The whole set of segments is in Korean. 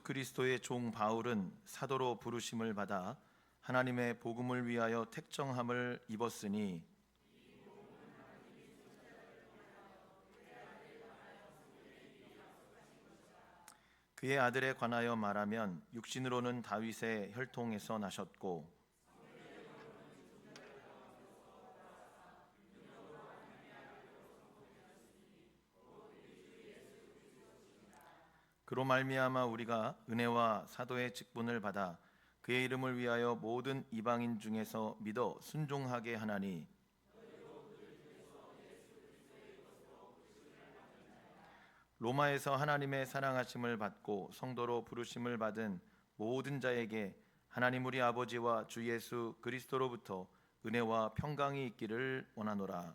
그리스도의 종 바울은 사도로 부르심을 받아 하나님의 복음을 위하여 택정함을 입었으니 그의 아들에 관하여 말하면 육신으로는 다윗의 혈통에서 나셨고 그로 말미암아 우리가 은혜와 사도의 직분을 받아 그의 이름을 위하여 모든 이방인 중에서 믿어 순종하게 하나니 로마에서 하나님의 사랑하심을 받고 성도로 부르심을 받은 모든 자에게 하나님 우리 아버지와 주 예수 그리스도로부터 은혜와 평강이 있기를 원하노라.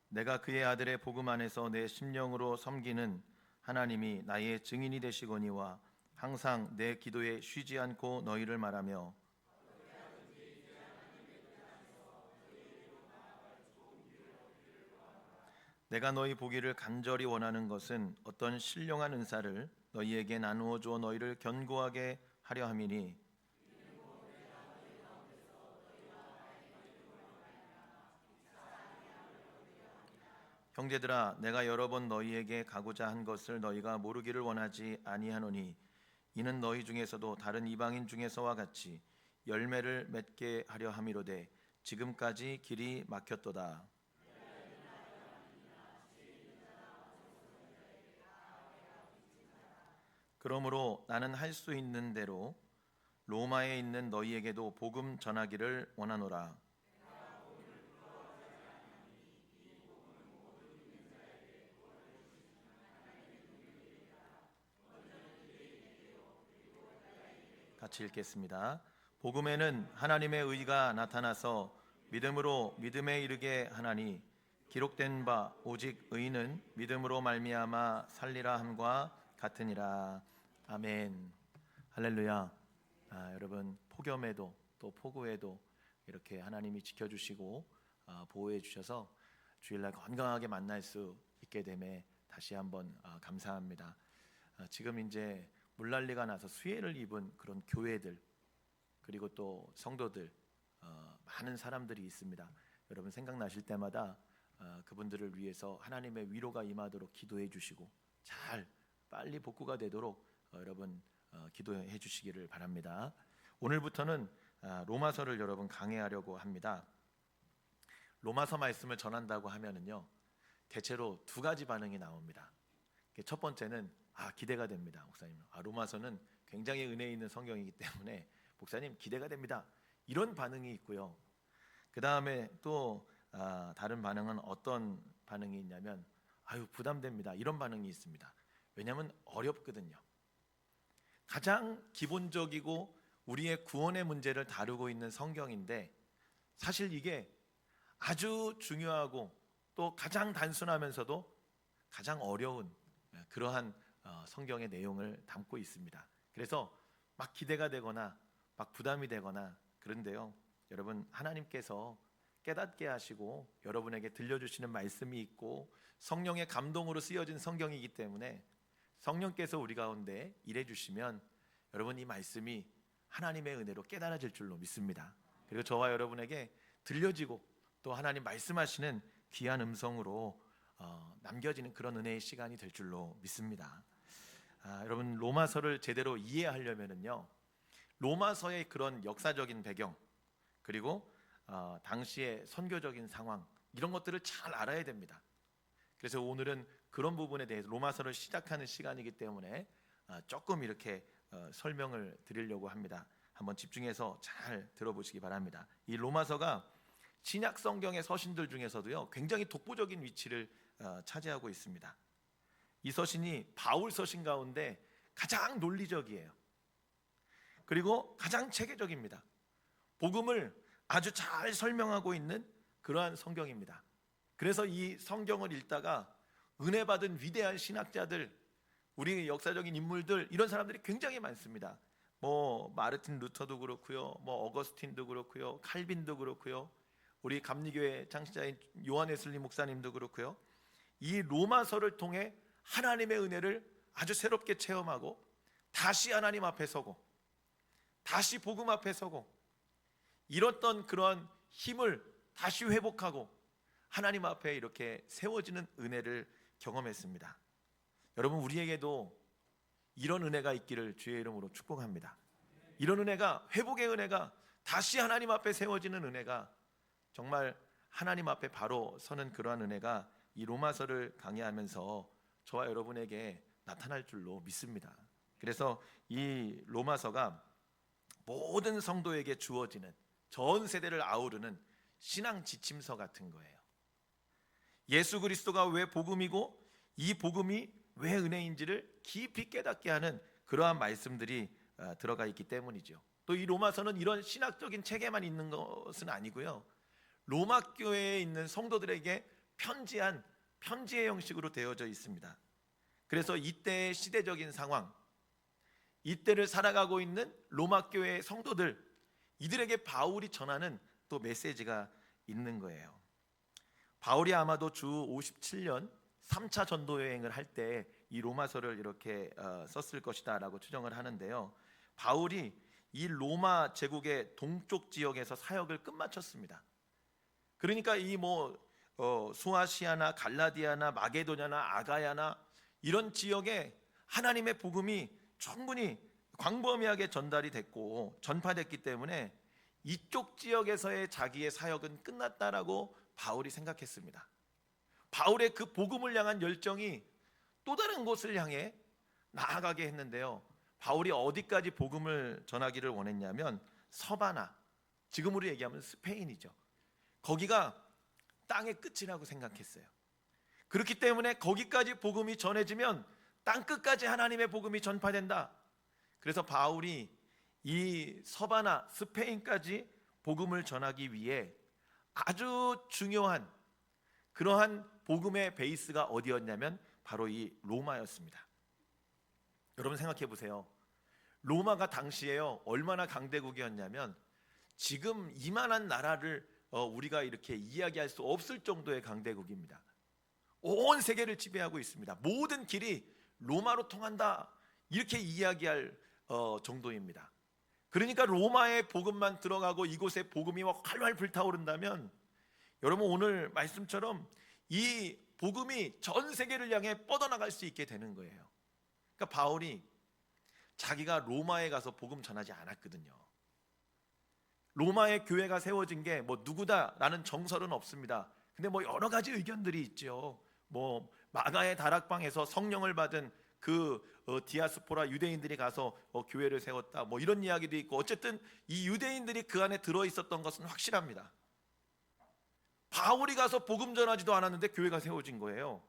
내가 그의 아들의 복음 안에서 내 심령으로 섬기는 하나님이 나의 증인이 되시거니와 항상 내 기도에 쉬지 않고 너희를 말하며 내가 너희 보기를 간절히 원하는 것은 어떤 신령한 은사를 너희에게 나누어 주어 너희를 견고하게 하려 함이니 형제들아 내가 여러 번 너희에게 가고자 한 것을 너희가 모르기를 원하지 아니하노니 이는 너희 중에서도 다른 이방인 중에서와 같이 열매를 맺게 하려 함이로되 지금까지 길이 막혔도다. 그러므로 나는 할 수 있는 대로 로마에 있는 너희에게도 복음 전하기를 원하노라. 같이 읽겠습니다. 복음에는 하나님의 의가 나타나서 믿음으로 믿음에 이르게 하나니 기록된 바 오직 의는 믿음으로 말미암아 살리라 함과 같으니라. 아멘. 할렐루야. 여러분 폭염에도 또 폭우에도 이렇게 하나님이 지켜주시고 보호해 주셔서 주일날 건강하게 만날 수 있게 됨에 다시 한번 감사합니다. 지금 이제 물난리가 나서 수해를 입은 그런 교회들 그리고 또 성도들 많은 사람들이 있습니다. 여러분 생각나실 때마다 그분들을 위해서 하나님의 위로가 임하도록 기도해 주시고 잘 빨리 복구가 되도록 여러분 기도해 주시기를 바랍니다. 오늘부터는 로마서를 여러분 강해하려고 합니다. 로마서 말씀을 전한다고 하면은요 대체로 두 가지 반응이 나옵니다. 첫 번째는 기대가 됩니다. 목사님 로마서는 굉장히 은혜 있는 성경이기 때문에 목사님 기대가 됩니다. 이런 반응이 있고요. 그 다음에 또 다른 반응은 어떤 반응이 있냐면 부담됩니다. 이런 반응이 있습니다. 왜냐하면 어렵거든요. 가장 기본적이고 우리의 구원의 문제를 다루고 있는 성경인데 사실 이게 아주 중요하고 또 가장 단순하면서도 가장 어려운 그러한 성경의 내용을 담고 있습니다. 그래서 막 기대가 되거나 막 부담이 되거나 그런데요 여러분 하나님께서 깨닫게 하시고 여러분에게 들려주시는 말씀이 있고 성령의 감동으로 쓰여진 성경이기 때문에 성령께서 우리 가운데 일해 주시면 여러분 이 말씀이 하나님의 은혜로 깨달아질 줄로 믿습니다. 그리고 저와 여러분에게 들려지고 또 하나님 말씀하시는 귀한 음성으로 남겨지는 그런 은혜의 시간이 될 줄로 믿습니다. 여러분 로마서를 제대로 이해하려면은요 로마서의 그런 역사적인 배경 그리고 당시의 선교적인 상황 이런 것들을 잘 알아야 됩니다. 그래서 오늘은 그런 부분에 대해서 로마서를 시작하는 시간이기 때문에 조금 이렇게 설명을 드리려고 합니다. 한번 집중해서 잘 들어보시기 바랍니다. 이 로마서가 신약 성경의 서신들 중에서도요 굉장히 독보적인 위치를 차지하고 있습니다. 이 서신이 바울 서신 가운데 가장 논리적이에요. 그리고 가장 체계적입니다. 복음을 아주 잘 설명하고 있는 그러한 성경입니다. 그래서 이 성경을 읽다가 은혜 받은 위대한 신학자들, 우리 역사적인 인물들 이런 사람들이 굉장히 많습니다. 뭐 마르틴 루터도 그렇고요, 뭐 어거스틴도 그렇고요, 칼빈도 그렇고요, 우리 감리교회 창시자인 요한 웨슬리 목사님도 그렇고요. 이 로마서를 통해 하나님의 은혜를 아주 새롭게 체험하고 다시 하나님 앞에 서고 다시 복음 앞에 서고 잃었던 그러한 힘을 다시 회복하고 하나님 앞에 이렇게 세워지는 은혜를 경험했습니다. 여러분, 우리에게도 이런 은혜가 있기를 주의 이름으로 축복합니다. 이런 은혜가, 회복의 은혜가, 다시 하나님 앞에 세워지는 은혜가, 정말 하나님 앞에 바로 서는 그러한 은혜가 이 로마서를 강의하면서 저와 여러분에게 나타날 줄로 믿습니다. 그래서 이 로마서가 모든 성도에게 주어지는, 전 세대를 아우르는 신앙 지침서 같은 거예요. 예수 그리스도가 왜 복음이고 이 복음이 왜 은혜인지를 깊이 깨닫게 하는 그러한 말씀들이 들어가 있기 때문이죠. 또 이 로마서는 이런 신학적인 체계만 있는 것은 아니고요, 로마 교회에 있는 성도들에게 편지한 편지의 형식으로 되어져 있습니다. 그래서 이때의 시대적인 상황, 이때를 살아가고 있는 로마 교회의 성도들, 이들에게 바울이 전하는 또 메시지가 있는 거예요. 바울이 아마도 주 57년 3차 전도 여행을 할 때 이 로마서를 이렇게 썼을 것이다 라고 추정을 하는데요, 바울이 이 로마 제국의 동쪽 지역에서 사역을 끝마쳤습니다. 그러니까 이 소아시아나 갈라디아나 마게도냐나 아가야나 이런 지역에 하나님의 복음이 충분히 광범위하게 전달이 됐고 전파됐기 때문에 이쪽 지역에서의 자기의 사역은 끝났다라고 바울이 생각했습니다. 바울의 그 복음을 향한 열정이 또 다른 곳을 향해 나아가게 했는데요, 바울이 어디까지 복음을 전하기를 원했냐면 서바나, 지금으로 얘기하면 스페인이죠. 거기가 땅의 끝이라고 생각했어요. 그렇기 때문에 거기까지 복음이 전해지면 땅 끝까지 하나님의 복음이 전파된다. 그래서 바울이 이 서바나, 스페인까지 복음을 전하기 위해 아주 중요한 그러한 복음의 베이스가 어디였냐면 바로 이 로마였습니다. 여러분 생각해 보세요. 로마가 당시에요 얼마나 강대국이었냐면 지금 이만한 나라를 우리가 이렇게 이야기할 수 없을 정도의 강대국입니다. 온 세계를 지배하고 있습니다. 모든 길이 로마로 통한다, 이렇게 이야기할 정도입니다. 그러니까 로마의 복음만 들어가고 이곳에 복음이 활활 불타오른다면, 여러분 오늘 말씀처럼 이 복음이 전 세계를 향해 뻗어나갈 수 있게 되는 거예요. 그러니까 바울이 자기가 로마에 가서 복음 전하지 않았거든요. 로마의 교회가 세워진 게 누구다라는 정설은 없습니다. 근데 여러 가지 의견들이 있죠. 마가의 다락방에서 성령을 받은 그 디아스포라 유대인들이 가서 교회를 세웠다, 이런 이야기도 있고, 어쨌든 이 유대인들이 그 안에 들어 있었던 것은 확실합니다. 바울이 가서 복음 전하지도 않았는데 교회가 세워진 거예요.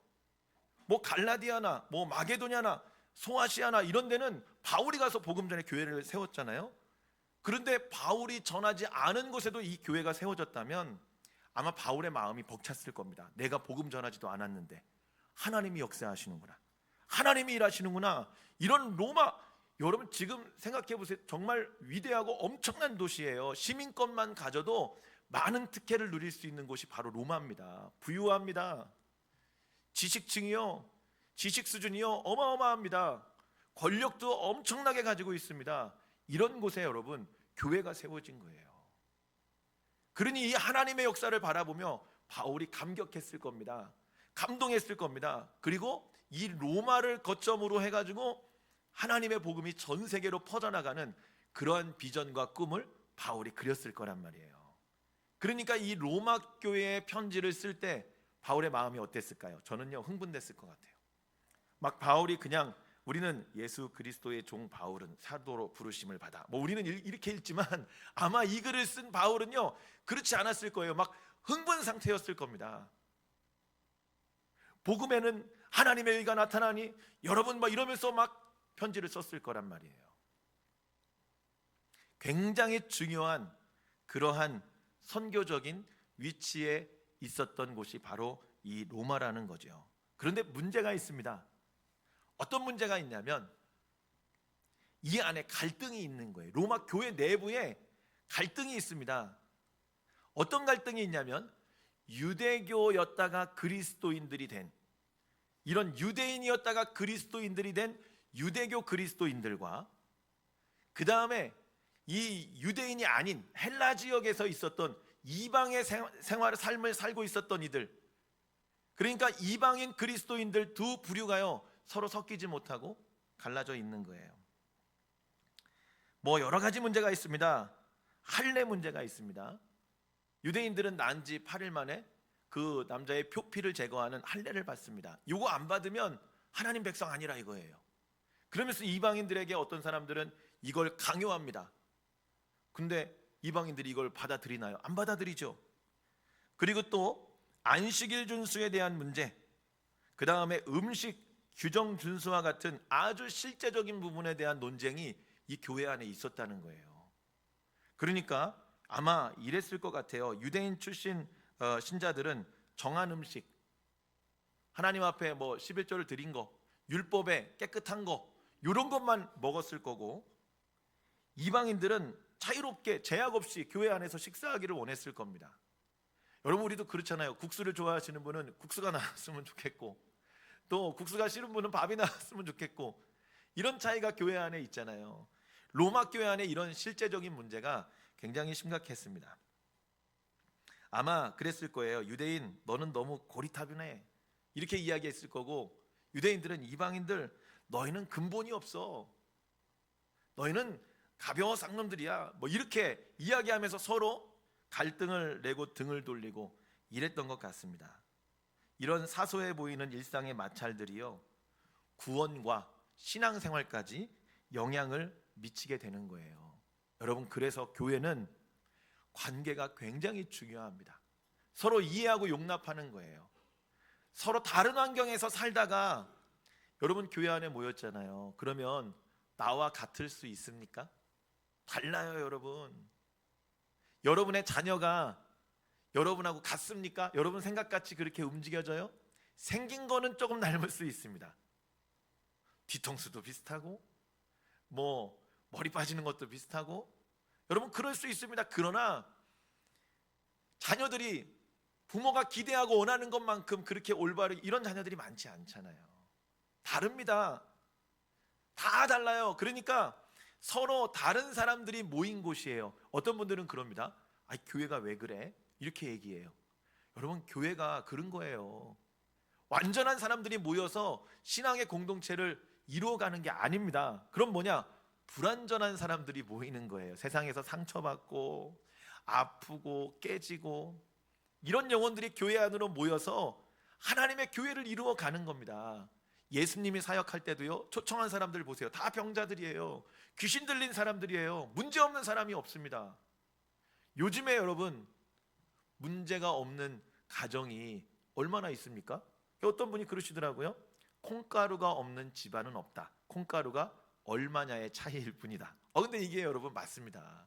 갈라디아나 마게도냐나 소아시아나 이런 데는 바울이 가서 복음 전에 교회를 세웠잖아요. 그런데 바울이 전하지 않은 곳에도 이 교회가 세워졌다면 아마 바울의 마음이 벅찼을 겁니다. 내가 복음 전하지도 않았는데 하나님이 역사하시는구나, 하나님이 일하시는구나. 이런 로마, 여러분 지금 생각해 보세요. 정말 위대하고 엄청난 도시예요. 시민권만 가져도 많은 특혜를 누릴 수 있는 곳이 바로 로마입니다. 부유합니다. 지식층이요, 지식 수준이요 어마어마합니다. 권력도 엄청나게 가지고 있습니다. 이런 곳에 여러분 교회가 세워진 거예요. 그러니 이 하나님의 역사를 바라보며 바울이 감격했을 겁니다. 감동했을 겁니다. 그리고 이 로마를 거점으로 해가지고 하나님의 복음이 전 세계로 퍼져나가는 그러한 비전과 꿈을 바울이 그렸을 거란 말이에요. 그러니까 이 로마 교회의 편지를 쓸 때 바울의 마음이 어땠을까요? 저는요 흥분됐을 것 같아요. 바울이 그냥 우리는 예수 그리스도의 종 바울은 사도로 부르심을 받아, 우리는 이렇게 읽지만 아마 이 글을 쓴 바울은요 그렇지 않았을 거예요. 흥분 상태였을 겁니다. 복음에는 하나님의 의가 나타나니 여러분 이러면서 편지를 썼을 거란 말이에요. 굉장히 중요한 그러한 선교적인 위치에 있었던 곳이 바로 이 로마라는 거죠. 그런데 문제가 있습니다. 어떤 문제가 있냐면 이 안에 갈등이 있는 거예요. 로마 교회 내부에 갈등이 있습니다. 어떤 갈등이 있냐면 유대교였다가 그리스도인들이 된, 이런 유대인이었다가 그리스도인들이 된 유대교 그리스도인들과 그 다음에 이 유대인이 아닌 헬라 지역에서 있었던 이방의 삶을 살고 있었던 이들, 그러니까 이방인 그리스도인들 두 부류가요 서로 섞이지 못하고 갈라져 있는 거예요. 뭐 여러 가지 문제가 있습니다. 할례 문제가 있습니다. 유대인들은 난 지 8일 만에 그 남자의 표피를 제거하는 할례를 받습니다. 이거 안 받으면 하나님 백성 아니라 이거예요. 그러면서 이방인들에게 어떤 사람들은 이걸 강요합니다. 근데 이방인들이 이걸 받아들이나요? 안 받아들이죠. 그리고 또 안식일 준수에 대한 문제, 그 다음에 음식 규정 준수와 같은 아주 실제적인 부분에 대한 논쟁이 이 교회 안에 있었다는 거예요. 그러니까 아마 이랬을 것 같아요. 유대인 출신 신자들은 정한 음식, 하나님 앞에 뭐 11조를 드린 거, 율법에 깨끗한 거, 이런 것만 먹었을 거고, 이방인들은 자유롭게 제약 없이 교회 안에서 식사하기를 원했을 겁니다. 여러분, 우리도 그렇잖아요. 국수를 좋아하시는 분은 국수가 나왔으면 좋겠고, 또 국수가 싫은 분은 밥이 나왔으면 좋겠고, 이런 차이가 교회 안에 있잖아요. 로마 교회 안에 이런 실제적인 문제가 굉장히 심각했습니다. 아마 그랬을 거예요. 유대인 너는 너무 고리타분해, 이렇게 이야기했을 거고, 유대인들은 이방인들 너희는 근본이 없어, 너희는 가벼워 쌍놈들이야, 뭐 이렇게 이야기하면서 서로 갈등을 내고 등을 돌리고 이랬던 것 같습니다. 이런 사소해 보이는 일상의 마찰들이요 구원과 신앙생활까지 영향을 미치게 되는 거예요. 여러분, 그래서 교회는 관계가 굉장히 중요합니다. 서로 이해하고 용납하는 거예요. 서로 다른 환경에서 살다가 여러분 교회 안에 모였잖아요. 그러면 나와 같을 수 있습니까? 달라요, 여러분. 여러분의 자녀가 여러분하고 같습니까? 여러분 생각같이 그렇게 움직여져요? 생긴 거는 조금 닮을 수 있습니다. 뒤통수도 비슷하고 뭐 머리 빠지는 것도 비슷하고, 여러분 그럴 수 있습니다. 그러나 자녀들이 부모가 기대하고 원하는 것만큼 그렇게 올바르게 이런 자녀들이 많지 않잖아요. 다릅니다. 다 달라요. 그러니까 서로 다른 사람들이 모인 곳이에요. 어떤 분들은 그럽니다. 교회가 왜 그래? 이렇게 얘기해요. 여러분, 교회가 그런 거예요. 완전한 사람들이 모여서 신앙의 공동체를 이루어가는 게 아닙니다. 그럼 뭐냐? 불완전한 사람들이 모이는 거예요. 세상에서 상처받고 아프고 깨지고 이런 영혼들이 교회 안으로 모여서 하나님의 교회를 이루어가는 겁니다. 예수님이 사역할 때도요, 초청한 사람들 보세요. 다 병자들이에요. 귀신 들린 사람들이에요. 문제없는 사람이 없습니다. 요즘에 여러분, 문제가 없는 가정이 얼마나 있습니까? 어떤 분이 그러시더라고요. 콩가루가 없는 집안은 없다. 콩가루가 얼마냐의 차이일 뿐이다. 근데 이게 여러분 맞습니다.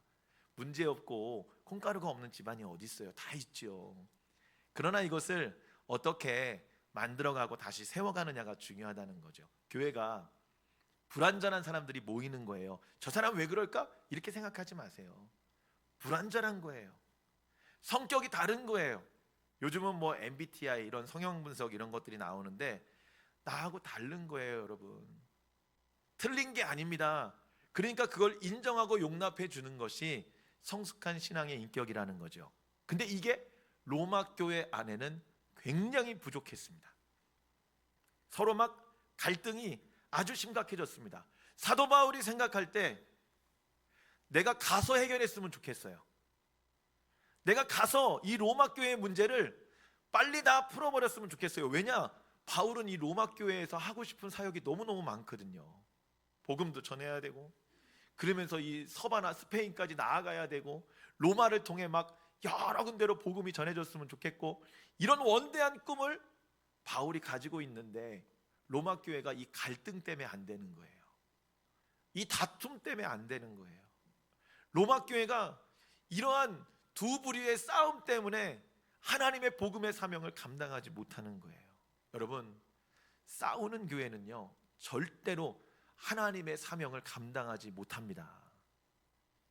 문제 없고 콩가루가 없는 집안이 어디 있어요? 다 있죠. 그러나 이것을 어떻게 만들어가고 다시 세워가느냐가 중요하다는 거죠. 교회가 불완전한 사람들이 모이는 거예요. 저 사람 왜 그럴까? 이렇게 생각하지 마세요. 불완전한 거예요. 성격이 다른 거예요. 요즘은 뭐 MBTI 이런 성형 분석 이런 것들이 나오는데 나하고 다른 거예요, 여러분. 틀린 게 아닙니다. 그러니까 그걸 인정하고 용납해 주는 것이 성숙한 신앙의 인격이라는 거죠. 근데 이게 로마 교회 안에는 굉장히 부족했습니다. 서로 막 갈등이 아주 심각해졌습니다. 사도 바울이 생각할 때 내가 가서 해결했으면 좋겠어요. 내가 가서 이 로마 교회의 문제를 빨리 다 풀어버렸으면 좋겠어요. 왜냐? 바울은 이 로마 교회에서 하고 싶은 사역이 너무너무 많거든요. 복음도 전해야 되고, 그러면서 이 서바나 스페인까지 나아가야 되고, 로마를 통해 막 여러 군데로 복음이 전해졌으면 좋겠고, 이런 원대한 꿈을 바울이 가지고 있는데 로마 교회가 이 갈등 때문에 안 되는 거예요. 이 다툼 때문에 안 되는 거예요. 로마 교회가 이러한 두 부류의 싸움 때문에 하나님의 복음의 사명을 감당하지 못하는 거예요. 여러분, 싸우는 교회는요 절대로 하나님의 사명을 감당하지 못합니다.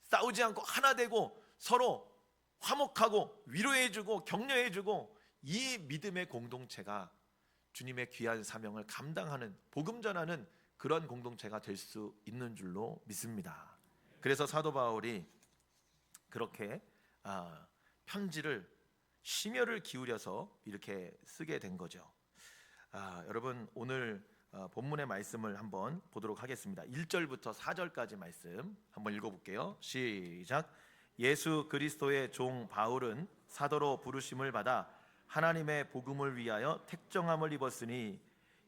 싸우지 않고 하나 되고 서로 화목하고 위로해주고 격려해주고, 이 믿음의 공동체가 주님의 귀한 사명을 감당하는, 복음 전하는 그런 공동체가 될 수 있는 줄로 믿습니다. 그래서 사도 바울이 그렇게 편지를 심혈을 기울여서 이렇게 쓰게 된 거죠. 여러분, 오늘 본문의 말씀을 한번 보도록 하겠습니다. 1절부터 4절까지 말씀 한번 읽어볼게요. 시작. 예수 그리스도의 종 바울은 사도로 부르심을 받아 하나님의 복음을 위하여 택정함을 입었으니,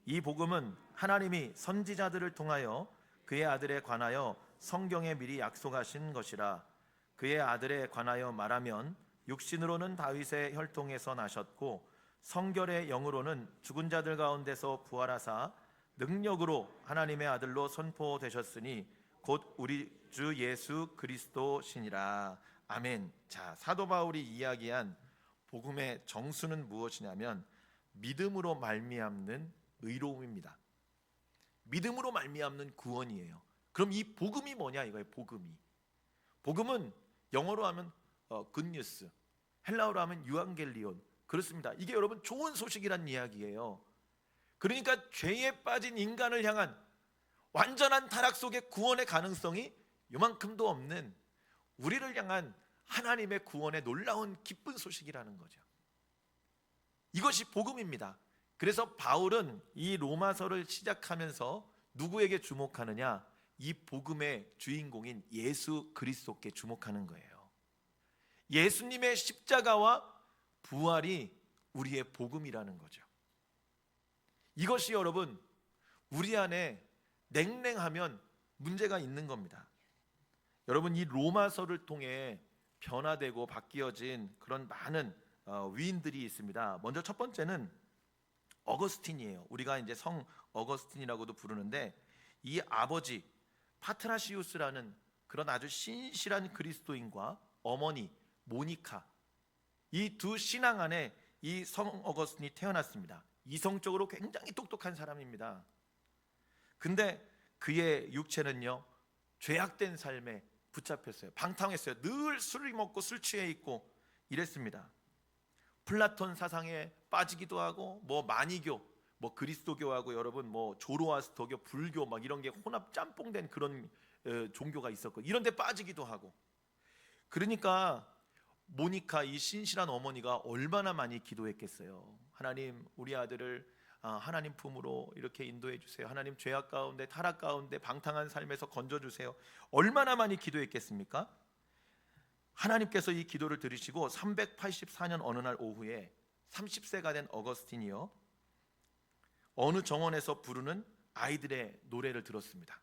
이 복음은 하나님이 선지자들을 통하여 그의 아들에 관하여 성경에 미리 약속하신 것이라. 그의 아들에 관하여 말하면 육신으로는 다윗의 혈통에서 나셨고 성결의 영으로는 죽은 자들 가운데서 부활하사 능력으로 하나님의 아들로 선포되셨으니 곧 우리 주 예수 그리스도시니라. 아멘. 자, 사도 바울이 이야기한 복음의 정수는 무엇이냐면 믿음으로 말미암는 의로움입니다. 믿음으로 말미암는 구원이에요. 그럼 이 복음이 뭐냐 이거예요. 복음은 영어로 하면 굿뉴스, 헬라어로 하면 유앙겔리온. 그렇습니다. 이게 여러분 좋은 소식이란 이야기예요. 그러니까 죄에 빠진 인간을 향한 완전한 타락 속의 구원의 가능성이 요만큼도 없는 우리를 향한 하나님의 구원의 놀라운 기쁜 소식이라는 거죠. 이것이 복음입니다. 그래서 바울은 이 로마서를 시작하면서 누구에게 주목하느냐? 이 복음의 주인공인 예수 그리스도께 주목하는 거예요. 예수님의 십자가와 부활이 우리의 복음이라는 거죠. 이것이 여러분 우리 안에 냉랭하면 문제가 있는 겁니다. 여러분, 이 로마서를 통해 변화되고 바뀌어진 그런 많은 위인들이 있습니다. 먼저 첫 번째는 어거스틴이에요. 우리가 이제 성 어거스틴이라고도 부르는데, 이 아버지 파트라시우스라는 그런 아주 신실한 그리스도인과 어머니 모니카, 이 두 신앙 안에 이 성 어거스틴이 태어났습니다. 이성적으로 굉장히 똑똑한 사람입니다. 근데 그의 육체는요, 죄악된 삶에 붙잡혔어요. 방탕했어요. 늘 술을 먹고 술 취해 있고 이랬습니다. 플라톤 사상에 빠지기도 하고, 뭐 마니교, 뭐 그리스도교하고 여러분 뭐 조로아스터교, 불교 막 이런 게 혼합 짬뽕된 그런 종교가 있었고, 이런 데 빠지기도 하고. 그러니까 모니카, 이 신실한 어머니가 얼마나 많이 기도했겠어요. 하나님, 우리 아들을 하나님 품으로 이렇게 인도해 주세요. 하나님, 죄악 가운데 타락 가운데 방탕한 삶에서 건져 주세요. 얼마나 많이 기도했겠습니까? 하나님께서 이 기도를 들으시고 384년 어느 날 오후에 30세가 된 어거스틴이요, 어느 정원에서 부르는 아이들의 노래를 들었습니다.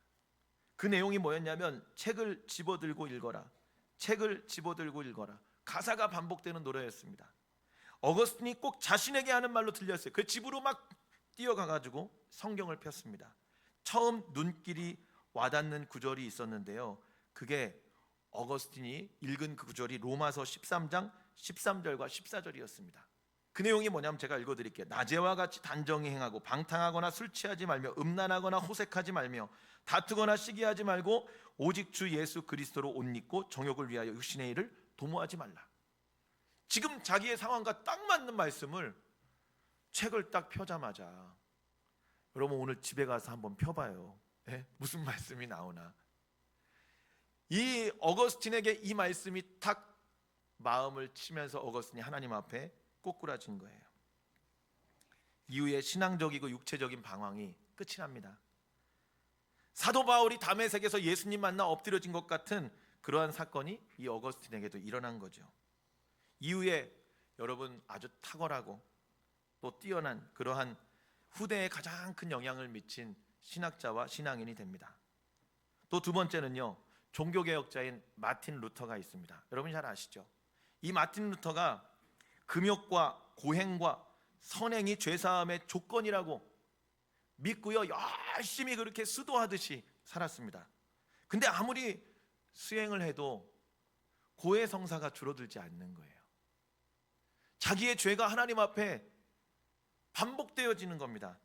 그 내용이 뭐였냐면 책을 집어들고 읽어라, 책을 집어들고 읽어라. 가사가 반복되는 노래였습니다. 어거스틴이 꼭 자신에게 하는 말로 들렸어요. 그 집으로 막 뛰어가가지고 성경을 폈습니다. 처음 눈길이 와닿는 구절이 있었는데요, 그게 어거스틴이 읽은 그 구절이 로마서 13장 13절과 14절이었습니다. 그 내용이 뭐냐면 제가 읽어드릴게요. 낮에와 같이 단정히 행하고 방탕하거나 술 취하지 말며 음란하거나 호색하지 말며 다투거나 시기하지 말고 오직 주 예수 그리스도로 옷 입고 정욕을 위하여 육신의 일을 도모하지 말라. 지금 자기의 상황과 딱 맞는 말씀을 책을 딱 펴자마자, 여러분 오늘 집에 가서 한번 펴봐요. 무슨 말씀이 나오나. 이 어거스틴에게 이 말씀이 탁 마음을 치면서 어거스틴이 하나님 앞에 꼬꾸라진 거예요. 이후에 신앙적이고 육체적인 방황이 끝이 납니다. 사도 바울이 다메섹에서 예수님 만나 엎드려진 것 같은 그러한 사건이 이 어거스틴에게도 일어난 거죠. 이후에 여러분 아주 탁월하고 또 뛰어난 그러한 후대에 가장 큰 영향을 미친 신학자와 신앙인이 됩니다. 또 두 번째는요, 종교개혁자인 마틴 루터가 있습니다. 여러분 잘 아시죠? 이 마틴 루터가 금욕과 고행과 선행이 죄사함의 조건이라고 믿고요, 열심히 그렇게 수도하듯이 살았습니다. 근데 아무리 수행을 해도 고해성사가 줄어들지 않는 거예요. 자기의 죄가 하나님 앞에 반복되어지는 겁니다.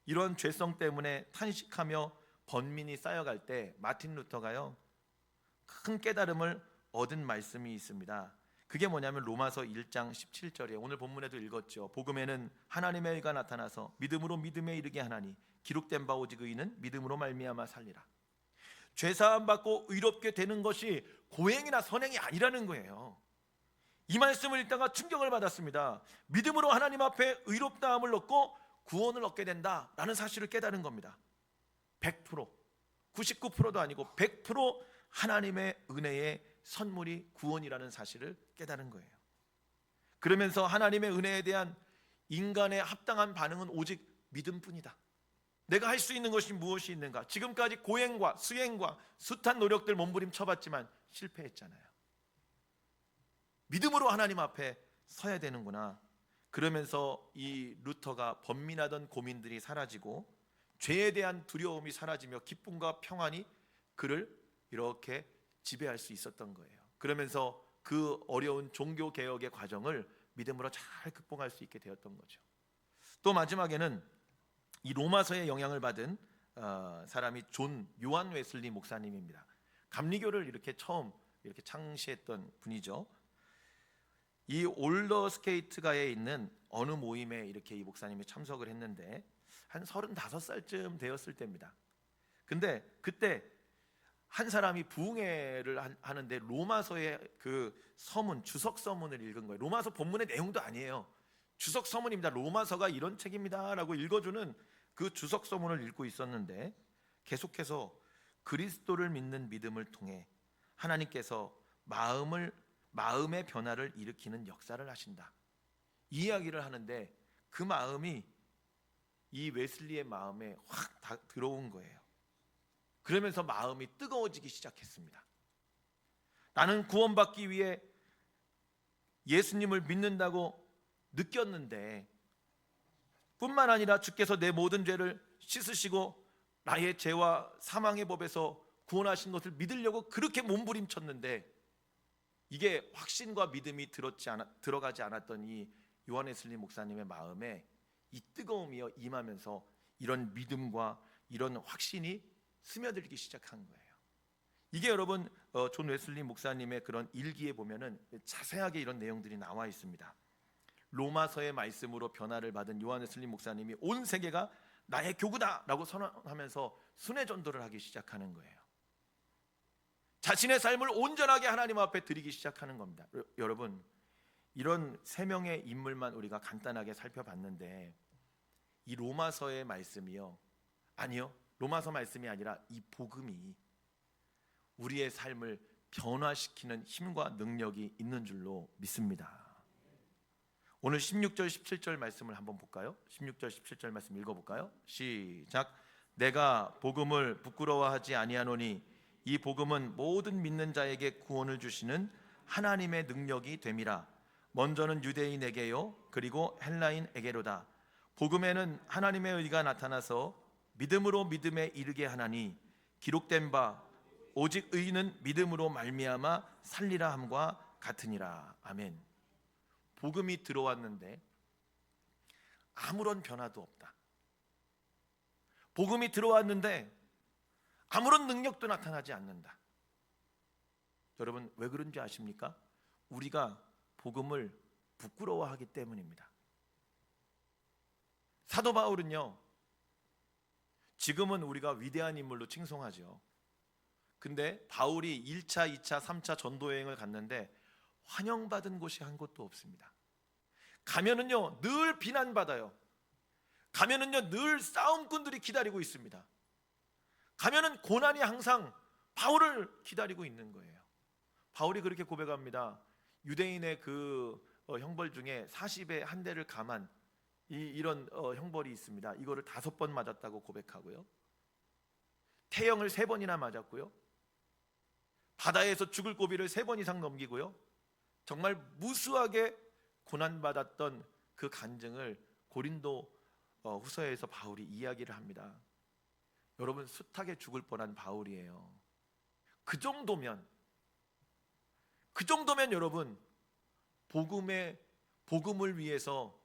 이런 죄성 때문에 탄식하며 번민이 쌓여갈 때 마틴 루터가요 큰 깨달음을 얻은 말씀이 있습니다. 그게 뭐냐면 로마서 1장 17절이에요. 오늘 본문에도 읽었죠. 복음에는 하나님의 의가 나타나서 믿음으로 믿음에 이르게 하나니 기록된 바 오직 의인은 믿음으로 말미암아 살리라. 죄사함 받고 의롭게 되는 것이 고행이나 선행이 아니라는 거예요. 이 말씀을 읽다가 충격을 받았습니다. 믿음으로 하나님 앞에 의롭다함을 얻고 구원을 얻게 된다라는 사실을 깨달은 겁니다. 100%, 99%도 아니고 100% 하나님의 은혜의 선물이 구원이라는 사실을 깨달은 거예요. 그러면서 하나님의 은혜에 대한 인간의 합당한 반응은 오직 믿음뿐이다. 내가 할 수 있는 것이 무엇이 있는가? 지금까지 고행과 수행과 숱한 노력들 몸부림쳐봤지만 실패했잖아요. 믿음으로 하나님 앞에 서야 되는구나. 그러면서 이 루터가 번민하던 고민들이 사라지고 죄에 대한 두려움이 사라지며 기쁨과 평안이 그를 이렇게 지배할 수 있었던 거예요. 그러면서 그 어려운 종교 개혁의 과정을 믿음으로 잘 극복할 수 있게 되었던 거죠. 또 마지막에는 이 로마서의 영향을 받은 사람이 존 요한 웨슬리 목사님입니다. 감리교를 이렇게 처음 이렇게 창시했던 분이죠. 이 올더 스케이트가에 있는 어느 모임에 이렇게 이 목사님이 참석을 했는데 한 35살쯤 되었을 때입니다. 근데 그때 한 사람이 부흥회를 하는데 로마서의 그 서문, 주석 서문을 읽은 거예요. 로마서 본문의 내용도 아니에요. 주석 서문입니다. 로마서가 이런 책입니다 라고 읽어주는 그 주석 서문을 읽고 있었는데 계속해서 그리스도를 믿는 믿음을 통해 하나님께서 마음의 변화를 일으키는 역사를 하신다, 이 이야기를 하는데 그 마음이 이 웨슬리의 마음에 확 들어온 거예요. 그러면서 마음이 뜨거워지기 시작했습니다. 나는 구원받기 위해 예수님을 믿는다고 느꼈는데 뿐만 아니라 주께서 내 모든 죄를 씻으시고 나의 죄와 사망의 법에서 구원하신 것을 믿으려고 그렇게 몸부림쳤는데 이게 확신과 믿음이 들어가지 않았던 이 요한 웨슬리 목사님의 마음에 이 뜨거움이 임하면서 이런 믿음과 이런 확신이 스며들기 시작한 거예요. 이게 여러분 존 웨슬리 목사님의 그런 일기에 보면은 자세하게 이런 내용들이 나와 있습니다. 로마서의 말씀으로 변화를 받은 요한 웨슬리 목사님이 온 세계가 나의 교구다라고 선언하면서 순회 전도를 하기 시작하는 거예요. 자신의 삶을 온전하게 하나님 앞에 드리기 시작하는 겁니다. 여러분, 이런 세 명의 인물만 우리가 간단하게 살펴봤는데 이 로마서의 말씀이요, 아니요, 로마서 말씀이 아니라 이 복음이 우리의 삶을 변화시키는 힘과 능력이 있는 줄로 믿습니다. 오늘 16절 17절 말씀을 한번 볼까요? 16절 17절 말씀 읽어볼까요? 시작. 내가 복음을 부끄러워하지 아니하노니 이 복음은 모든 믿는 자에게 구원을 주시는 하나님의 능력이 됨이라. 먼저는 유대인에게요 그리고 헬라인에게로다. 복음에는 하나님의 의가 나타나서 믿음으로 믿음에 이르게 하나니 기록된 바 오직 의인은 믿음으로 말미암아 살리라 함과 같으니라. 아멘. 복음이 들어왔는데 아무런 변화도 없다. 복음이 들어왔는데 아무런 능력도 나타나지 않는다. 여러분, 왜 그런지 아십니까? 우리가 복음을 부끄러워하기 때문입니다. 사도 바울은요, 지금은 우리가 위대한 인물로 칭송하죠. 근데 바울이 1차, 2차, 3차 전도 여행을 갔는데 환영받은 곳이 한 곳도 없습니다. 가면은요 늘 비난받아요. 가면은요 늘 싸움꾼들이 기다리고 있습니다. 가면은 고난이 항상 바울을 기다리고 있는 거예요. 바울이 그렇게 고백합니다. 유대인의 그 형벌 중에 40의 한 대를 감한 이런 형벌이 있습니다. 이거를 5번 맞았다고 고백하고요, 태형을 3번이나 맞았고요, 바다에서 죽을 고비를 3번 이상 넘기고요, 정말 무수하게 고난받았던 그 간증을 고린도 후서에서 바울이 이야기를 합니다. 여러분, 숱하게 죽을 뻔한 바울이에요. 그 정도면 여러분, 복음을 위해서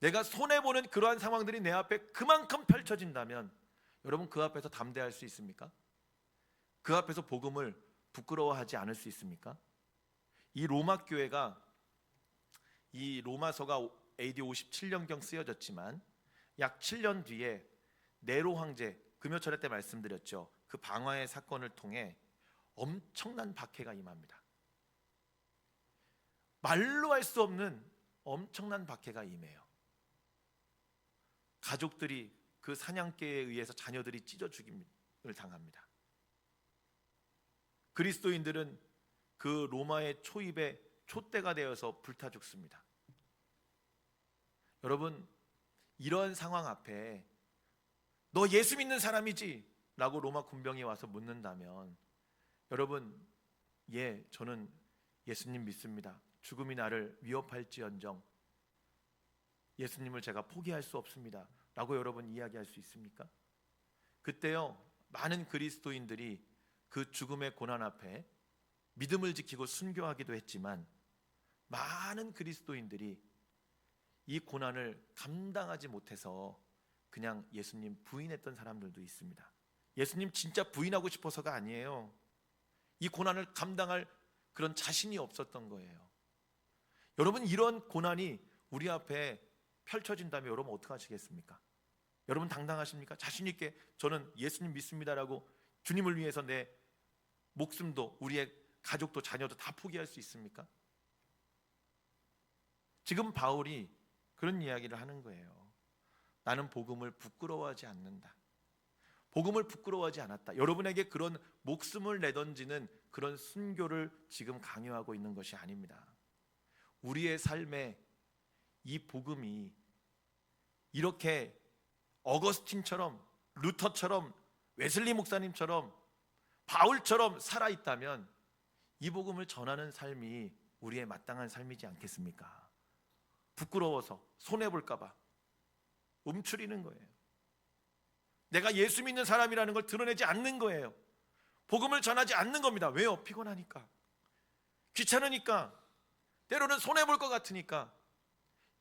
내가 손해보는 그러한 상황들이 내 앞에 그만큼 펼쳐진다면 여러분 그 앞에서 담대할 수 있습니까? 그 앞에서 복음을 부끄러워하지 않을 수 있습니까? 이 로마 교회가, 이 로마서가 AD 57년경 쓰여졌지만 약 7년 뒤에 네로 황제, 금요철회 때 말씀드렸죠. 그 방화의 사건을 통해 엄청난 박해가 임합니다. 말로 할 수 없는 엄청난 박해가 임해요. 가족들이 그 사냥개에 의해서 자녀들이 찢어 죽임을 당합니다. 그리스도인들은 그 로마의 초입에 촛대가 되어서 불타 죽습니다. 여러분, 이런 상황 앞에 너 예수 믿는 사람이지? 라고 로마 군병이 와서 묻는다면, 여러분, 예, 저는 예수님 믿습니다. 죽음이 나를 위협할지언정 예수님을 제가 포기할 수 없습니다 라고 여러분 이야기할 수 있습니까? 그때요, 많은 그리스도인들이 그 죽음의 고난 앞에 믿음을 지키고 순교하기도 했지만, 많은 그리스도인들이 이 고난을 감당하지 못해서 그냥 예수님 부인했던 사람들도 있습니다. 예수님 진짜 부인하고 싶어서가 아니에요. 이 고난을 감당할 그런 자신이 없었던 거예요. 여러분, 이런 고난이 우리 앞에 펼쳐진다면 여러분 어떻게 하시겠습니까? 여러분 당당하십니까? 자신 있게 저는 예수님 믿습니다라고 주님을 위해서 내 목숨도, 우리의 가족도, 자녀도 다 포기할 수 있습니까? 지금 바울이 그런 이야기를 하는 거예요. 나는 복음을 부끄러워하지 않는다. 복음을 부끄러워하지 않았다. 여러분에게 그런 목숨을 내던지는 그런 순교를 지금 강요하고 있는 것이 아닙니다. 우리의 삶에 이 복음이 이렇게 어거스틴처럼, 루터처럼, 웨슬리 목사님처럼, 바울처럼 살아있다면 이 복음을 전하는 삶이 우리의 마땅한 삶이지 않겠습니까? 부끄러워서 손해볼까 봐 움츠리는 거예요. 내가 예수 믿는 사람이라는 걸 드러내지 않는 거예요. 복음을 전하지 않는 겁니다. 왜요? 피곤하니까, 귀찮으니까, 때로는 손해볼 것 같으니까.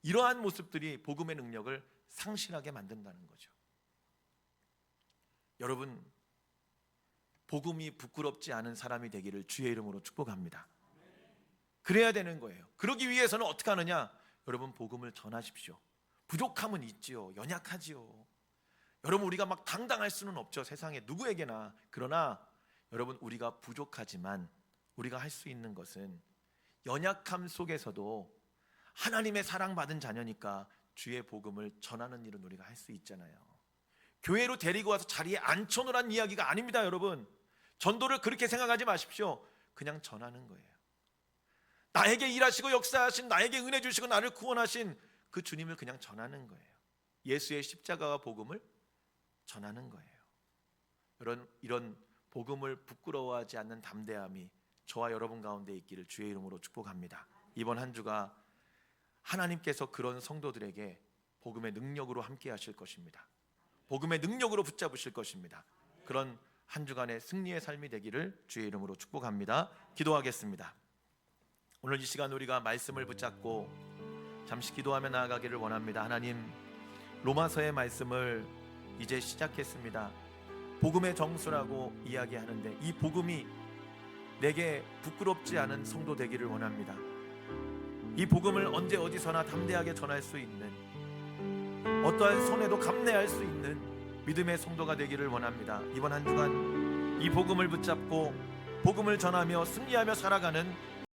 이러한 모습들이 복음의 능력을 상실하게 만든다는 거죠. 여러분, 복음이 부끄럽지 않은 사람이 되기를 주의 이름으로 축복합니다. 그래야 되는 거예요. 그러기 위해서는 어떻게 하느냐? 여러분, 복음을 전하십시오. 부족함은 있지요. 연약하지요. 여러분, 우리가 막 당당할 수는 없죠. 세상에 누구에게나. 그러나 여러분, 우리가 부족하지만 우리가 할 수 있는 것은 연약함 속에서도 하나님의 사랑받은 자녀니까 주의 복음을 전하는 일은 우리가 할 수 있잖아요. 교회로 데리고 와서 자리에 앉혀놓으란 이야기가 아닙니다. 여러분, 전도를 그렇게 생각하지 마십시오. 그냥 전하는 거예요. 나에게 일하시고 역사하신, 나에게 은혜 주시고 나를 구원하신 그 주님을 그냥 전하는 거예요. 예수의 십자가와 복음을 전하는 거예요. 이런 복음을 부끄러워하지 않는 담대함이 저와 여러분 가운데 있기를 주의 이름으로 축복합니다. 이번 한 주가 하나님께서 그런 성도들에게 복음의 능력으로 함께 하실 것입니다. 복음의 능력으로 붙잡으실 것입니다. 그런 한 주간의 승리의 삶이 되기를 주의 이름으로 축복합니다. 기도하겠습니다. 오늘 이 시간 우리가 말씀을 붙잡고 잠시 기도하며 나아가기를 원합니다. 하나님, 로마서의 말씀을 이제 시작했습니다. 복음의 정수라고 이야기하는데 이 복음이 내게 부끄럽지 않은 성도 되기를 원합니다. 이 복음을 언제 어디서나 담대하게 전할 수 있는, 어떠한 손해도 감내할 수 있는 믿음의 성도가 되기를 원합니다. 이번 한 주간 이 복음을 붙잡고 복음을 전하며 승리하며 살아가는